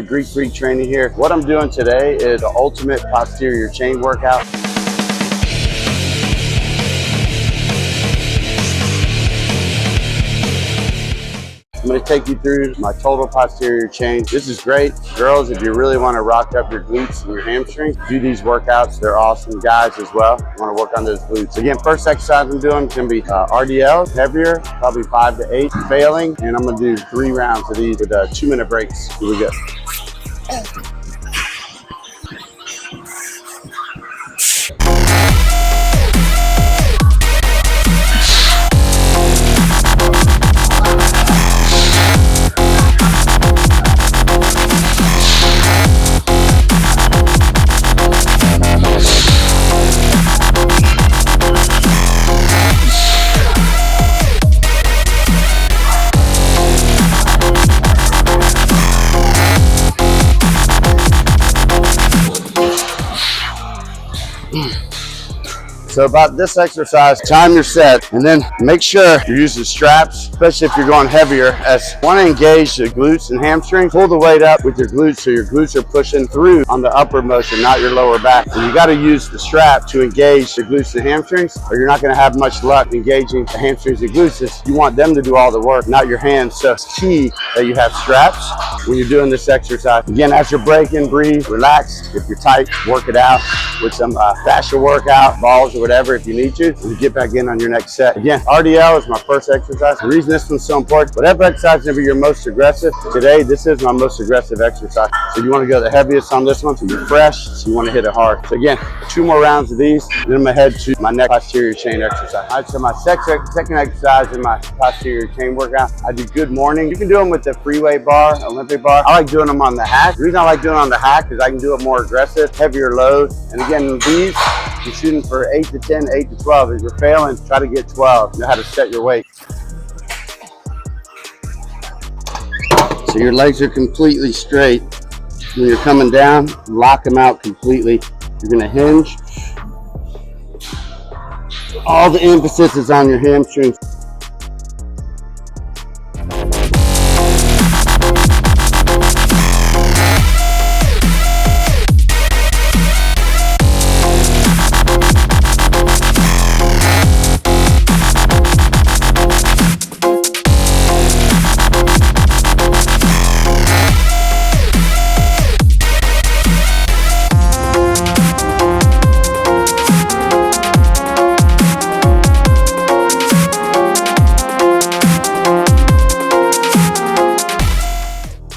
Greek Freak Training here. What I'm doing today is the ultimate posterior chain workout. I'm going to take you through my total posterior chain. This is great. Girls, if you really want to rock up your glutes and your hamstrings, do these workouts. They're awesome. Guys as well, you want to work on those glutes. Again, first exercise I'm doing is going to be RDL, heavier, probably 5 to 8, failing, and I'm going to do 3 rounds of these with 2-minute breaks. Here we go. So about this exercise, time your set, and then make sure you're using straps, especially if you're going heavier, as you want to engage the glutes and hamstrings. Pull the weight up with your glutes so your glutes are pushing through on the upward motion, not your lower back. And you got to use the strap to engage the glutes and hamstrings, or you're not going to have much luck engaging the hamstrings and glutes. You want them to do all the work, not your hands. So it's key that you have straps when you're doing this exercise. Again, as you're breaking, breathe, relax. If you're tight, work it out with some fascia workout, balls or whatever if you need to, and you get back in on your next set. Again, RDL is my first exercise. The reason this one's so important, whatever exercise is going to be your most aggressive, today this is my most aggressive exercise. So you want to go the heaviest on this one, so you're fresh, so you want to hit it hard. So again, 2 more rounds of these, then I'm going to head to my next posterior chain exercise. All right, so my second exercise in my posterior chain workout, I do good morning. You can do them with the free weight bar, Olympic bar. I like doing them on the hack. The reason I like doing it on the hack is I can do it more aggressive, heavier load. And again, these, you're shooting for 8 to 10, 8 to 12. If you're failing, try to get 12. You know how to set your weight. So your legs are completely straight. When you're coming down, lock them out completely. You're gonna hinge. All the emphasis is on your hamstrings.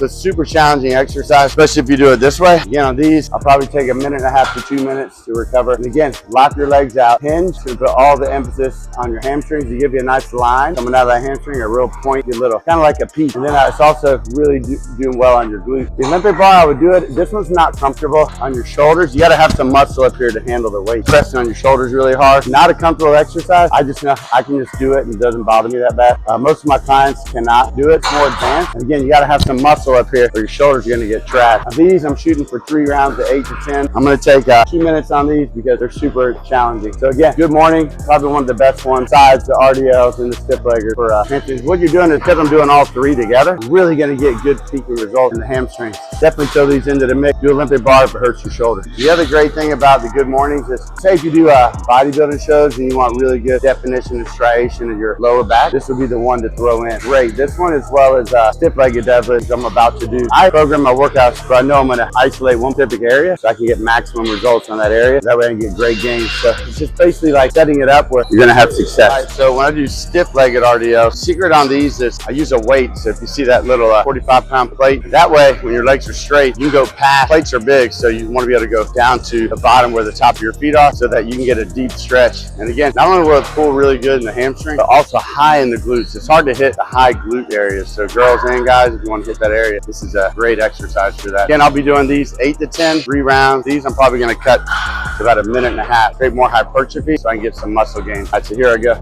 It's a super challenging exercise, especially if you do it this way. Again, on these, I'll probably take 1.5 to 2 minutes to recover. And again, lock your legs out, hinge, to put all the emphasis on your hamstrings to give you a nice line coming out of that hamstring, a real pointy little, kind of like a peak. And then it's also really doing well on your glutes. The Olympic bar, I would do it. This one's not comfortable on your shoulders. You got to have some muscle up here to handle the weight. Pressing on your shoulders really hard. Not a comfortable exercise. I just know I can just do it and it doesn't bother me that bad. Most of my clients cannot do it. It's more advanced. And again, you got to have some muscle up here or your shoulders are going to get trashed. Now these, I'm shooting for 3 rounds of 8 to 10. I'm going to take 2 minutes on these because they're super challenging. So again, good morning. Probably one of the best ones besides the RDLs and the stiff leggers for hamstrings. What you're doing is, because I'm doing all 3 together, you're really going to get good peaking results in the hamstrings. Definitely throw these into the mix. Do Olympic bar if it hurts your shoulder. The other great thing about the good mornings is, say if you do bodybuilding shows and you want really good definition and striation of your lower back, this would be the one to throw in. Great. This one, as well as stiff legged deadlifts I'm about to do. I program my workouts, so I know I'm going to isolate one specific area so I can get maximum results on that area. That way I can get great gains. So it's just basically like setting it up where you're going to have success. All right, so when I do stiff legged RDL, secret on these is I use a weight. So if you see that little 45-pound plate, that way when your legs are straight, you can go past. Plates are big, so you want to be able to go down to the bottom where the top of your feet are so that you can get a deep stretch. And again, not only will it pull really good in the hamstring, but also high in the glutes. It's hard to hit the high glute areas. So girls and guys, if you want to hit that area, this is a great exercise for that. Again, I'll be doing these 8 to 10, 3 rounds. These I'm probably going to cut to about 1.5 minutes. Create more hypertrophy so I can get some muscle gain. All right, so here I go.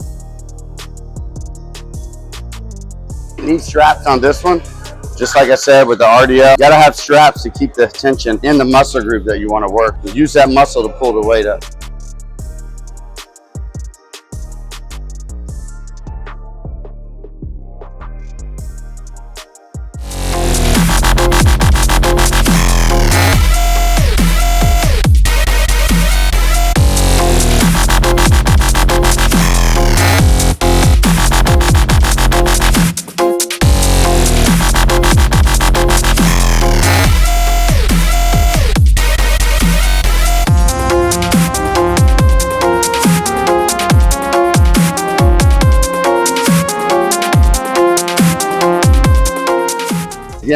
Need straps on this one. Just like I said with the RDL, you gotta have straps to keep the tension in the muscle group that you want to work. Use that muscle to pull the weight up.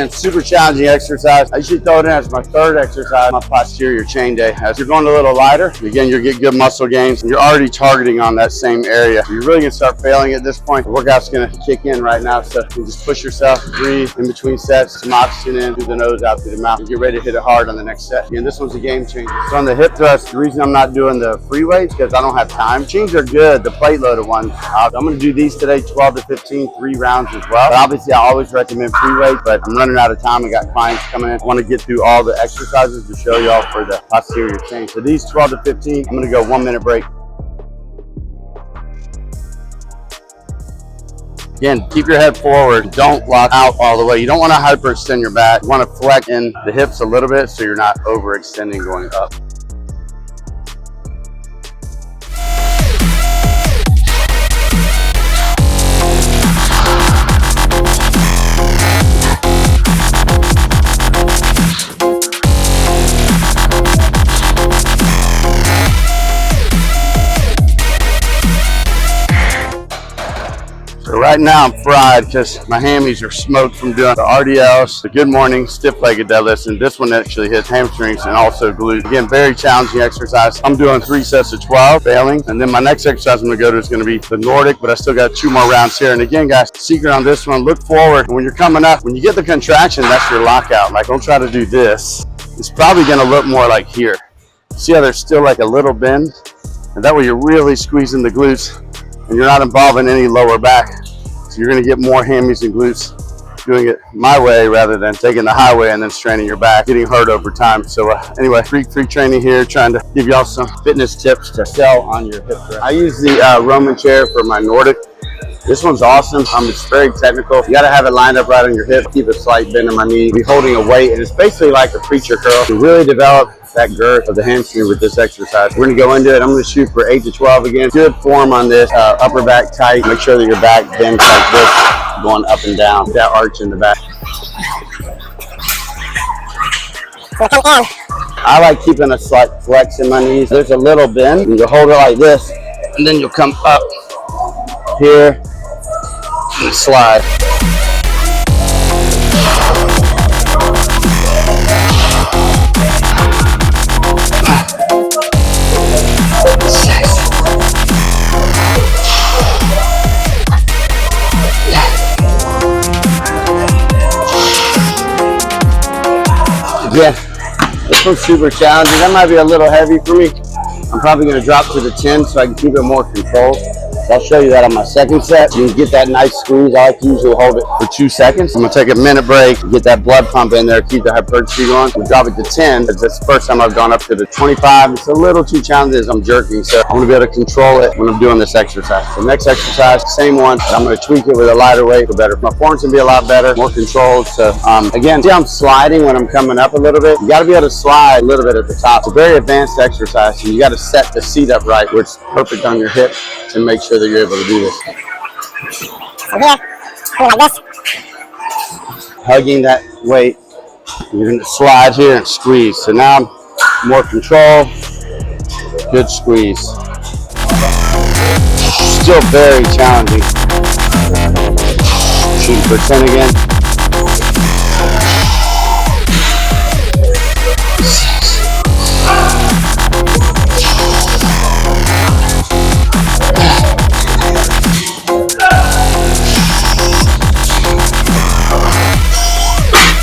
Again, super challenging exercise. I usually throw it in as my third exercise, my posterior chain day. As you're going a little lighter, again, you're getting good muscle gains, and you're already targeting on that same area. You're really gonna start failing at this point. The workout's gonna kick in right now, so you just push yourself, breathe in between sets, some oxygen in through the nose, out through the mouth, and get ready to hit it hard on the next set. Again, this one's a game changer. So on the hip thrust, the reason I'm not doing the free weights because I don't have time. Machines are good, the plate loaded ones. I'm gonna do these today, 12 to 15, 3 rounds as well. But obviously, I always recommend free weights, but I'm running out of time. I got clients coming in. I want to get through all the exercises to show y'all for the posterior chain. So these 12 to 15, I'm going to go 1 minute break. Again, keep your head forward. Don't lock out all the way. You don't want to hyperextend your back. You want to flex in the hips a little bit so you're not overextending going up. So right now I'm fried because my hammies are smoked from doing the RDLs, the good morning stiff-legged deadlifts, and this one actually hits hamstrings and also glutes. Again, very challenging exercise. I'm doing 3 sets of 12, failing, and then my next exercise I'm gonna go to is gonna be the Nordic, but I still got 2 more rounds here. And again, guys, secret on this one, look forward. When you're coming up, when you get the contraction, that's your lockout. Like, don't try to do this. It's probably gonna look more like here. See how there's still like a little bend? And that way you're really squeezing the glutes and you're not involving any lower back. So you're gonna get more hammies and glutes doing it my way rather than taking the highway and then straining your back, getting hurt over time. So anyway, free training here, trying to give y'all some fitness tips to sell on your hip thrust. I use the Roman chair for my Nordic. This one's awesome. It's very technical. You gotta have it lined up right on your hip, keep a slight bend in my knee, be holding a weight, and it's basically like a preacher curl to really develop that girth of the hamstring with this exercise. We're gonna go into it. I'm gonna shoot for 8 to 12 again. Good form on this, upper back tight. Make sure that your back bends like this, going up and down. That arch in the back. I like keeping a slight flex in my knees. There's a little bend, and you'll hold it like this, and then you'll come up here and slide. Yeah, this one's super challenging. That might be a little heavy for me. I'm probably going to drop to the 10 so I can keep it more controlled. So I'll show you that on my second set. You can get that nice squeeze. I like to usually hold it for 2 seconds. I'm gonna take a minute break, get that blood pump in there, keep the hypertrophy going. We'll drop it to 10. It's the first time I've gone up to the 25. It's a little too challenging as I'm jerking, so I'm gonna be able to control it when I'm doing this exercise. The next exercise, same one, but I'm gonna tweak it with a lighter weight for better. My form's gonna be a lot better, more controlled. So again, see how I'm sliding when I'm coming up a little bit? You gotta be able to slide a little bit at the top. It's a very advanced exercise, so you gotta set the seat up right where it's perfect on your hip to make sure that you're able to do this. Like this. Hugging that weight, you're going to slide here and squeeze. So now I'm more control, good squeeze. Still very challenging. Shooting for 10 again.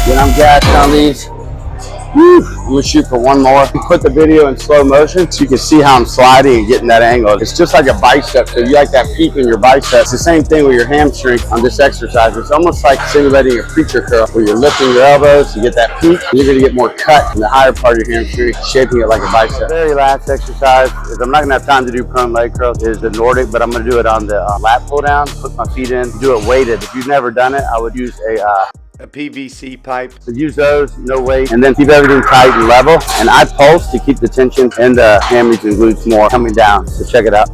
When I'm gassed on these, I'm gonna shoot for 1 more. Put the video in slow motion so you can see how I'm sliding and getting that angle. It's just like a bicep, so you like that peak in your bicep. It's the same thing with your hamstring on this exercise. It's almost like simulating a preacher curl where you're lifting your elbows to get that peak. You're gonna get more cut in the higher part of your hamstring, shaping it like a bicep. Very last exercise is I'm not gonna have time to do prone leg curls, is the Nordic, but I'm gonna do it on the lat pull down, put my feet in, do it weighted. If you've never done it, I would use a PVC pipe. So use those, no weight, and then keep everything tight and level. And I pulse to keep the tension and the hammies and glutes more coming down. So check it out.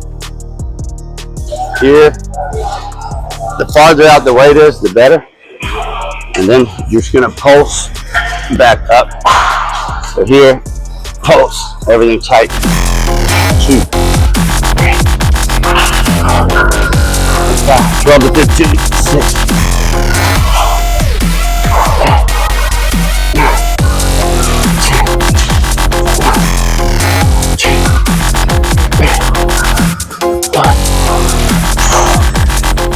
Here, the farther out the weight is, the better. And then you're just gonna pulse back up. So here, pulse, everything tight. 2, 3, 5, 12 to 15, 6.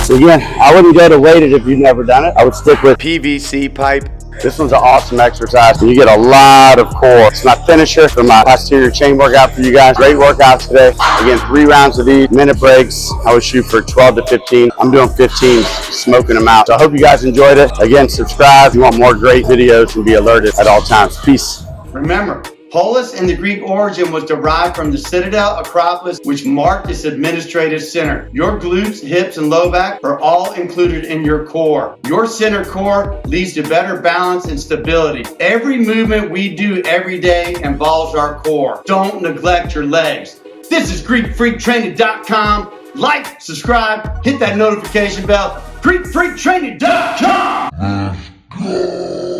Again, I wouldn't go to weighted if you've never done it. I would stick with PVC pipe. This one's an awesome exercise. You get a lot of core. It's my finisher for my posterior chain workout for you guys. Great workout today. Again, 3 rounds of these, minute breaks. I would shoot for 12 to 15. I'm doing 15, smoking them out. So I hope you guys enjoyed it. Again, subscribe if you want more great videos and be alerted at all times. Peace. Remember, Polis in the Greek origin was derived from the Citadel Acropolis, which marked its administrative center. Your glutes, hips, and low back are all included in your core. Your center core leads to better balance and stability. Every movement we do every day involves our core. Don't neglect your legs. This is GreekFreakTraining.com. Like, subscribe, hit that notification bell. GreekFreakTraining.com.